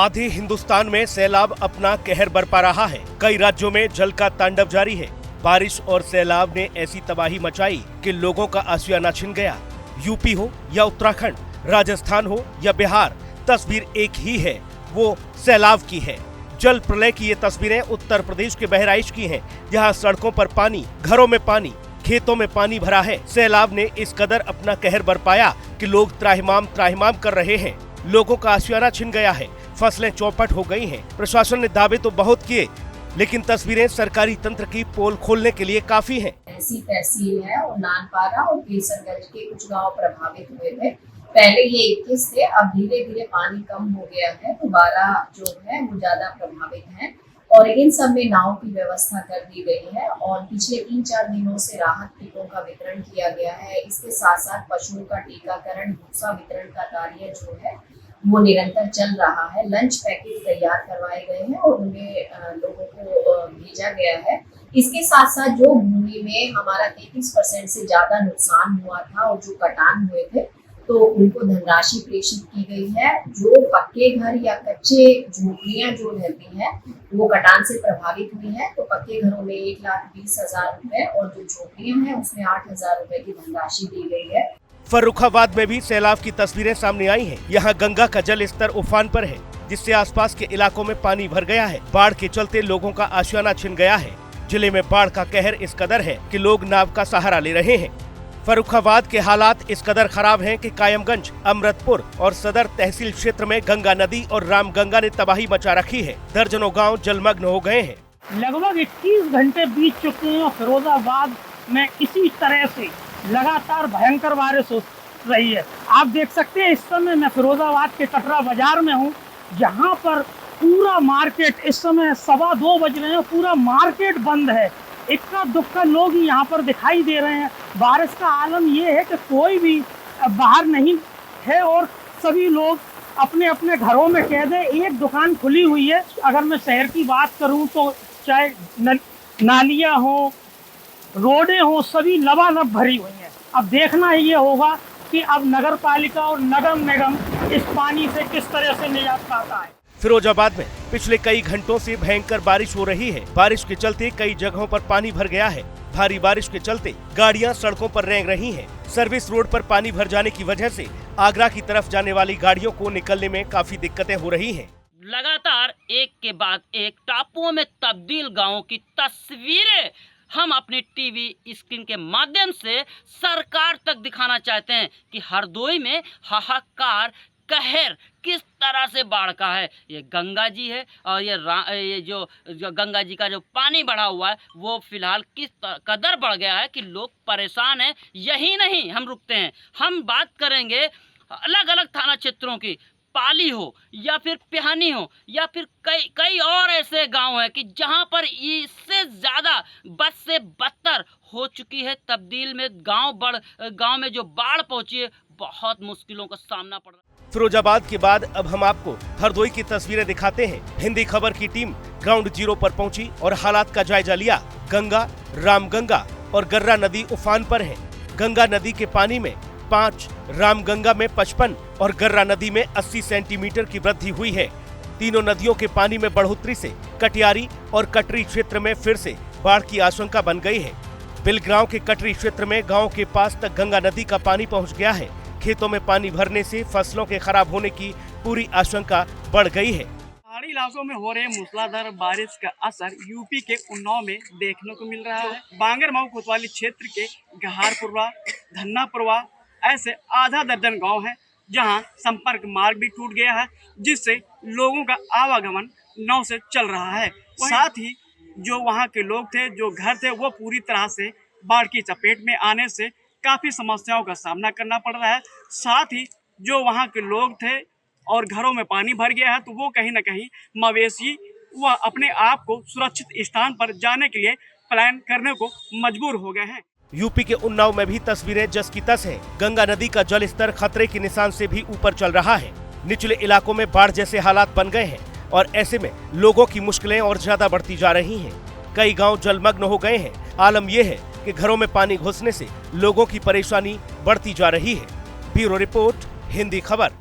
आधे हिंदुस्तान में सैलाब अपना कहर बरपा रहा है। कई राज्यों में जल का तांडव जारी है। बारिश और सैलाब ने ऐसी तबाही मचाई कि लोगों का आशियाना छिन गया। यूपी हो या उत्तराखंड, राजस्थान हो या बिहार, तस्वीर एक ही है, वो सैलाब की है। जल प्रलय की ये तस्वीरें उत्तर प्रदेश के बहराइच की हैं, जहां सड़कों पर पानी, घरों में पानी, खेतों में पानी भरा है। सैलाब ने इस कदर अपना कहर बरपाया कि लोग त्राहिमाम कर रहे हैं। लोगों का आशियाना छिन गया है, फसलें चौपट हो गई हैं। प्रशासन ने दावे तो बहुत किए, लेकिन तस्वीरें सरकारी तंत्र की पोल खोलने के लिए काफी हैं। ऐसी तहसील है और नानपारा और केसरगंज के कुछ गांव प्रभावित हुए थे। पहले ये 21 थे, अब धीरे धीरे पानी कम हो गया है तो 12 जो है वो ज्यादा प्रभावित हैं और इन सब में नाव की व्यवस्था कर दी गई है और पिछले 3-4 दिनों से राहत किटों का वितरण किया गया है। इसके साथ साथ पशुओं का टीकाकरण, भूसा वितरण का कार्य जो है वो निरंतर चल रहा है। लंच पैकेट तैयार करवाए गए हैं और उन्हें लोगों को भेजा गया है। इसके साथ साथ जो भूमि में हमारा 33% से ज्यादा नुकसान हुआ था और जो कटान हुए थे तो उनको धनराशि प्रेषित की गई है। जो पक्के घर या कच्चे झोपड़ियां जो रहती हैं वो कटान से प्रभावित हुई है तो पक्के घरों में 1,20,000 रुपए और जो झोपड़ियां हैं उसमें 8,000 रुपए की धनराशि दी गई है। फर्रुखाबाद में भी सैलाब की तस्वीरें सामने आई हैं। यहाँ गंगा का जल स्तर उफान पर है, जिससे आसपास के इलाकों में पानी भर गया है। बाढ़ के चलते लोगों का आशियाना छिन गया है। जिले में बाढ़ का कहर इस कदर है कि लोग नाव का सहारा ले रहे हैं। फर्रुखाबाद के हालात इस कदर खराब हैं कि कायमगंज, अमृतपुर और सदर तहसील क्षेत्र में गंगा नदी और रामगंगा ने तबाही मचा रखी है। दर्जनों गाँव जलमग्न हो गए हैं। लगभग 21 घंटे बीत चुके हैं। फिरोजाबाद में इसी तरह से लगातार भयंकर बारिश हो रही है। आप देख सकते हैं इस समय मैं फिरोजाबाद के कटरा बाजार में हूँ, जहाँ पर पूरा मार्केट इस समय 2:15 बज रहे हैं, पूरा मार्केट बंद है। इक्का दुक्का लोग यहाँ पर दिखाई दे रहे हैं। बारिश का आलम ये है कि कोई भी बाहर नहीं है और सभी लोग अपने अपने घरों में कैद है। एक दुकान खुली हुई है। अगर मैं शहर की बात करूँ तो चाहे नालियाँ हो, रोडें हो, सभी लबालब भरी हुई हैं। अब देखना ये होगा कि अब नगर पालिका और नगर निगम इस पानी से किस तरह से निजात पाता है। फिरोजाबाद में पिछले कई घंटों से भयंकर बारिश हो रही है। बारिश के चलते कई जगहों पर पानी भर गया है। भारी बारिश के चलते गाड़ियां सड़कों पर रेंग रही हैं। सर्विस रोड पर पानी भर जाने की वजह से आगरा की तरफ जाने वाली गाड़ियों को निकलने में काफी दिक्कतें हो रही हैं। लगातार एक के बाद एक टापुओं में तब्दील गांवों की तस्वीरें हम अपनी टीवी स्क्रीन के माध्यम से सरकार तक दिखाना चाहते हैं कि हरदोई में हाहाकार कहर किस तरह से बाढ़ का है। ये गंगा जी है और ये जो गंगा जी का जो पानी बढ़ा हुआ है वो फिलहाल किस कदर बढ़ गया है कि लोग परेशान हैं। यही नहीं, हम रुकते हैं, हम बात करेंगे अलग अलग थाना क्षेत्रों की। पाली हो या फिर पिहानी हो या फिर कई और ऐसे गांव हैं कि जहां पर इससे ज़्यादा बद से बदतर हो चुकी है तब्दील में। गांव में जो बाढ़ पहुंची है, बहुत मुश्किलों का सामना पड़ रहा है। फिरोजाबाद के बाद अब हम आपको हरदोई की तस्वीरें दिखाते हैं। हिंदी खबर की टीम ग्राउंड जीरो पर पहुंची और हालात का जायजा लिया। गंगा, रामगंगा और गर्रा नदी उफान पर है। गंगा नदी के पानी में 5, रामगंगा में 55 और गर्रा नदी में 80 सेंटीमीटर की वृद्धि हुई है। तीनों नदियों के पानी में बढ़ोतरी से कटियारी और कटरी क्षेत्र में फिर से बाढ़ की आशंका बन गई है। बिलगांव के कटरी क्षेत्र में गांव के पास तक गंगा नदी का पानी पहुंच गया है। खेतों में पानी भरने से फसलों के खराब होने की पूरी आशंका बढ़ गई है। पहाड़ी इलाकों में हो रहे मूसलाधार बारिश का असर यूपी के उन्नाव में देखने को मिल रहा है। बांगरमऊ कोतवाली क्षेत्र के गहारपुरवा, धन्नापुरवा ऐसे आधा दर्जन गांव हैं जहां संपर्क मार्ग भी टूट गया है, जिससे लोगों का आवागमन नाव से चल रहा है। साथ ही जो वहां के लोग थे, जो घर थे, वो पूरी तरह से बाढ़ की चपेट में आने से काफ़ी समस्याओं का सामना करना पड़ रहा है। साथ ही जो वहां के लोग थे और घरों में पानी भर गया है तो वो कहीं ना कहीं मवेशी व अपने आप को सुरक्षित स्थान पर जाने के लिए प्लान करने को मजबूर हो गए हैं। यूपी के उन्नाव में भी तस्वीरें जस की तस है। गंगा नदी का जल स्तर खतरे के निशान से भी ऊपर चल रहा है। निचले इलाकों में बाढ़ जैसे हालात बन गए हैं और ऐसे में लोगों की मुश्किलें और ज्यादा बढ़ती जा रही हैं। कई गांव जलमग्न हो गए हैं। आलम यह है कि घरों में पानी घुसने से लोगों की परेशानी बढ़ती जा रही है। ब्यूरो रिपोर्ट, हिंदी खबर।